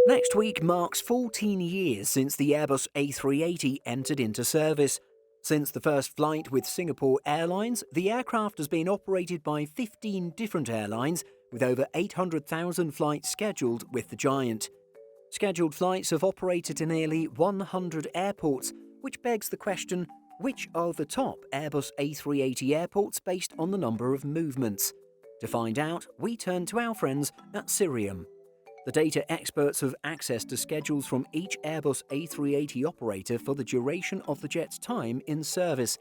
Next week marks 14 years since the Airbus A380 entered into service. Since the first flight with Singapore Airlines, the aircraft has been operated by 15 different airlines, with over 800,000 flights scheduled with the giant. Scheduled flights have operated to nearly 100 airports, which begs the question, which are the top Airbus A380 airports based on the number of movements? To find out, we turn to our friends at Cirium. The data experts have access to schedules from each Airbus A380 operator for the duration of the jet's time in service.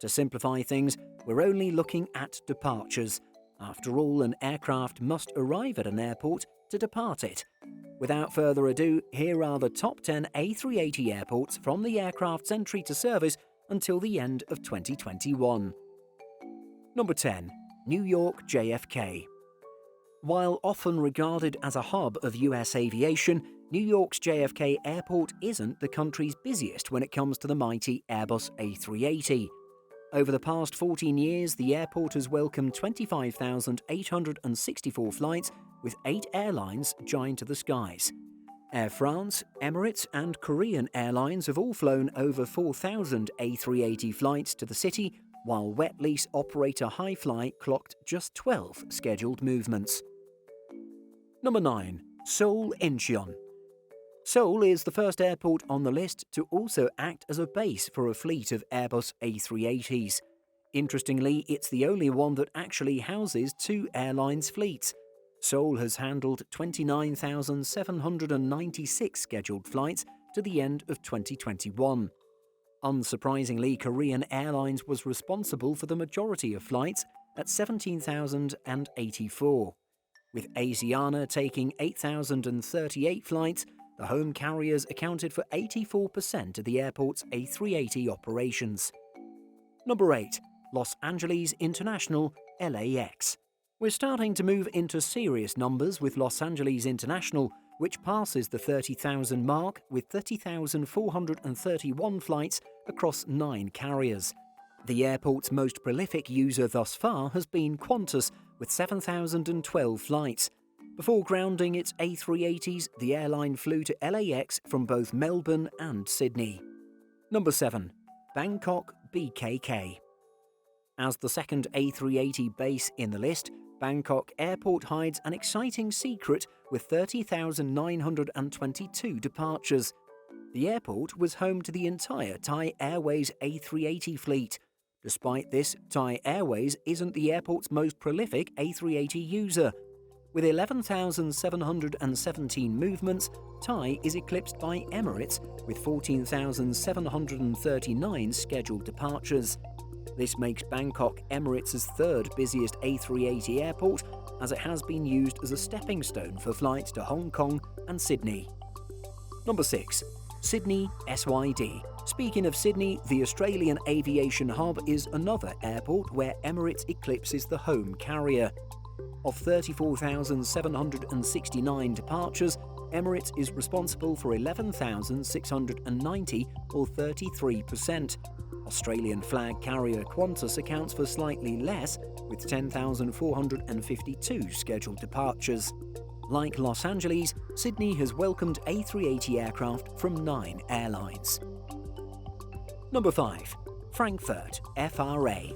To simplify things, we're only looking at departures. After all, an aircraft must arrive at an airport to depart it. Without further ado, here are the top 10 A380 airports from the aircraft's entry to service until the end of 2021. Number 10. New York JFK. While often regarded as a hub of US aviation, New York's JFK Airport isn't the country's busiest when it comes to the mighty Airbus A380. Over the past 14 years, the airport has welcomed 25,864 flights with 8 airlines joined to the skies. Air France, Emirates and Korean Airlines have all flown over 4,000 A380 flights to the city, while wet lease operator Hi-Fly clocked just 12 scheduled movements. Number 9. Seoul Incheon. Seoul is the first airport on the list to also act as a base for a fleet of Airbus A380s. Interestingly, it's the only one that actually houses 2 airlines' fleets. Seoul has handled 29,796 scheduled flights to the end of 2021. Unsurprisingly, Korean Airlines was responsible for the majority of flights at 17,084. With Asiana taking 8,038 flights, the home carriers accounted for 84% of the airport's A380 operations. Number 8. Los Angeles International, LAX. We're starting to move into serious numbers with Los Angeles International, which passes the 30,000 mark with 30,431 flights across 9 carriers. The airport's most prolific user thus far has been Qantas, with 7,012 flights. Before grounding its A380s, the airline flew to LAX from both Melbourne and Sydney. Number 7. Bangkok BKK. As the second A380 base in the list, Bangkok Airport hides an exciting secret with 30,922 departures. The airport was home to the entire Thai Airways A380 fleet. Despite this, Thai Airways isn't the airport's most prolific A380 user. With 11,717 movements, Thai is eclipsed by Emirates with 14,739 scheduled departures. This makes Bangkok Emirates' third busiest A380 airport, as it has been used as a stepping stone for flights to Hong Kong and Sydney. Number 6. Sydney SYD. Speaking of Sydney, the Australian aviation hub is another airport where Emirates eclipses the home carrier. Of 34,769 departures, Emirates is responsible for 11,690, or 33%. Australian flag carrier Qantas accounts for slightly less, with 10,452 scheduled departures. Like Los Angeles, Sydney has welcomed A380 aircraft from 9 airlines. Number 5. Frankfurt FRA.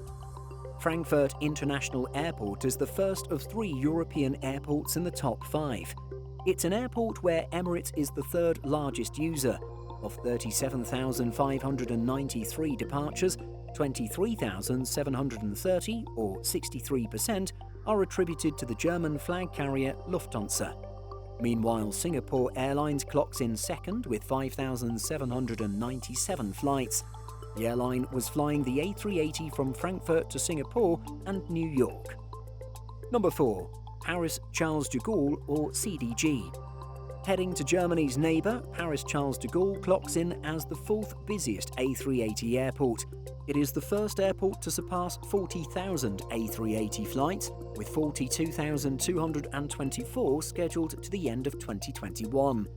Frankfurt International Airport is the first of 3 European airports in the top 5. It's an airport where Emirates is the third largest user. Of 37,593 departures, 23,730, or 63%, are attributed to the German flag carrier Lufthansa. Meanwhile, Singapore Airlines clocks in second with 5,797 flights. The airline was flying the A380 from Frankfurt to Singapore and New York. Number 4. Paris Charles de Gaulle, or CDG. Heading to Germany's neighbour, Paris Charles de Gaulle clocks in as the 4th busiest A380 airport. It is the first airport to surpass 40,000 A380 flights, with 42,224 scheduled to the end of 2021.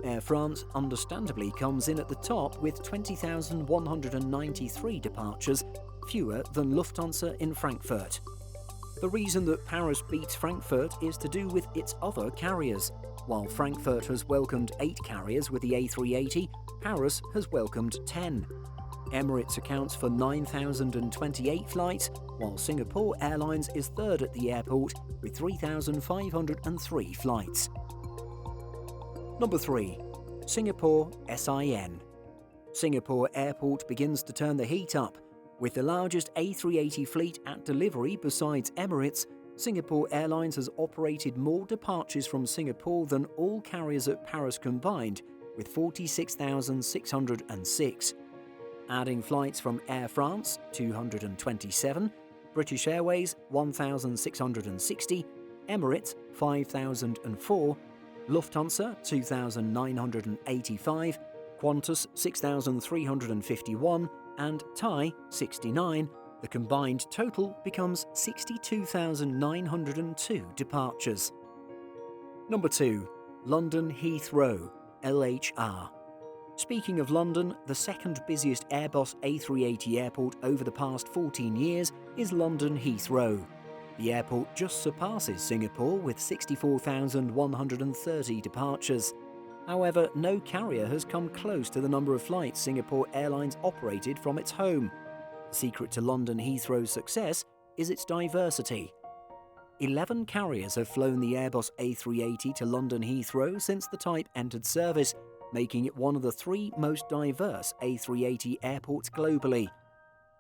Air France understandably comes in at the top with 20,193 departures, fewer than Lufthansa in Frankfurt. The reason that Paris beats Frankfurt is to do with its other carriers. While Frankfurt has welcomed 8 carriers with the A380, Paris has welcomed 10. Emirates accounts for 9,028 flights, while Singapore Airlines is third at the airport with 3,503 flights. Number 3. Singapore SIN. Singapore Airport begins to turn the heat up. With the largest A380 fleet at delivery besides Emirates, Singapore Airlines has operated more departures from Singapore than all carriers at Paris combined, with 46,606. Adding flights from Air France, 227, British Airways, 1,660, Emirates, 5,004, Lufthansa, 2,985, Qantas, 6,351, and Thai, 69, the combined total becomes 62,902 departures. Number 2. London Heathrow, LHR. Speaking of London, the second busiest Airbus A380 airport over the past 14 years is London Heathrow. The airport just surpasses Singapore with 64,130 departures. However, no carrier has come close to the number of flights Singapore Airlines operated from its home. The secret to London Heathrow's success is its diversity. 11 carriers have flown the Airbus A380 to London Heathrow since the type entered service, making it one of the 3 most diverse A380 airports globally.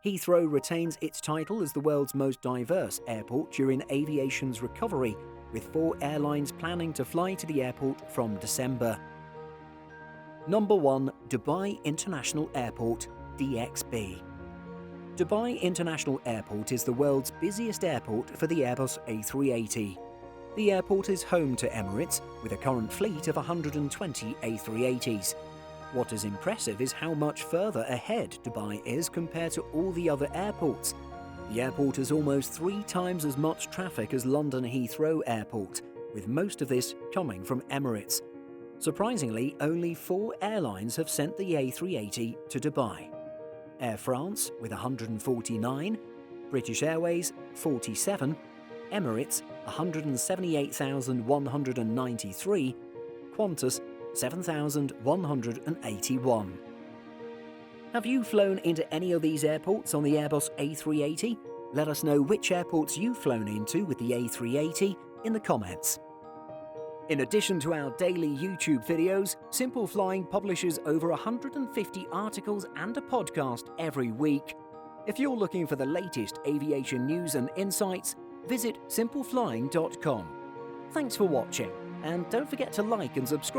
Heathrow retains its title as the world's most diverse airport during aviation's recovery, with 4 airlines planning to fly to the airport from December. Number 1. Dubai International Airport, DXB. Dubai International Airport is the world's busiest airport for the Airbus A380. The airport is home to Emirates, with a current fleet of 120 A380s. What is impressive is how much further ahead Dubai is compared to all the other airports. The airport has almost 3 times as much traffic as London Heathrow Airport, with most of this coming from Emirates. Surprisingly, only 4 airlines have sent the A380 to Dubai. Air France with 149, British Airways 47, Emirates 178,193, Qantas 7,181. Have you flown into any of these airports on the Airbus A380? Let us know which airports you've flown into with the A380 in the comments. In addition to our daily YouTube videos, Simple Flying publishes over 150 articles and a podcast every week. If you're looking for the latest aviation news and insights, visit simpleflying.com. Thanks for watching, and don't forget to like and subscribe.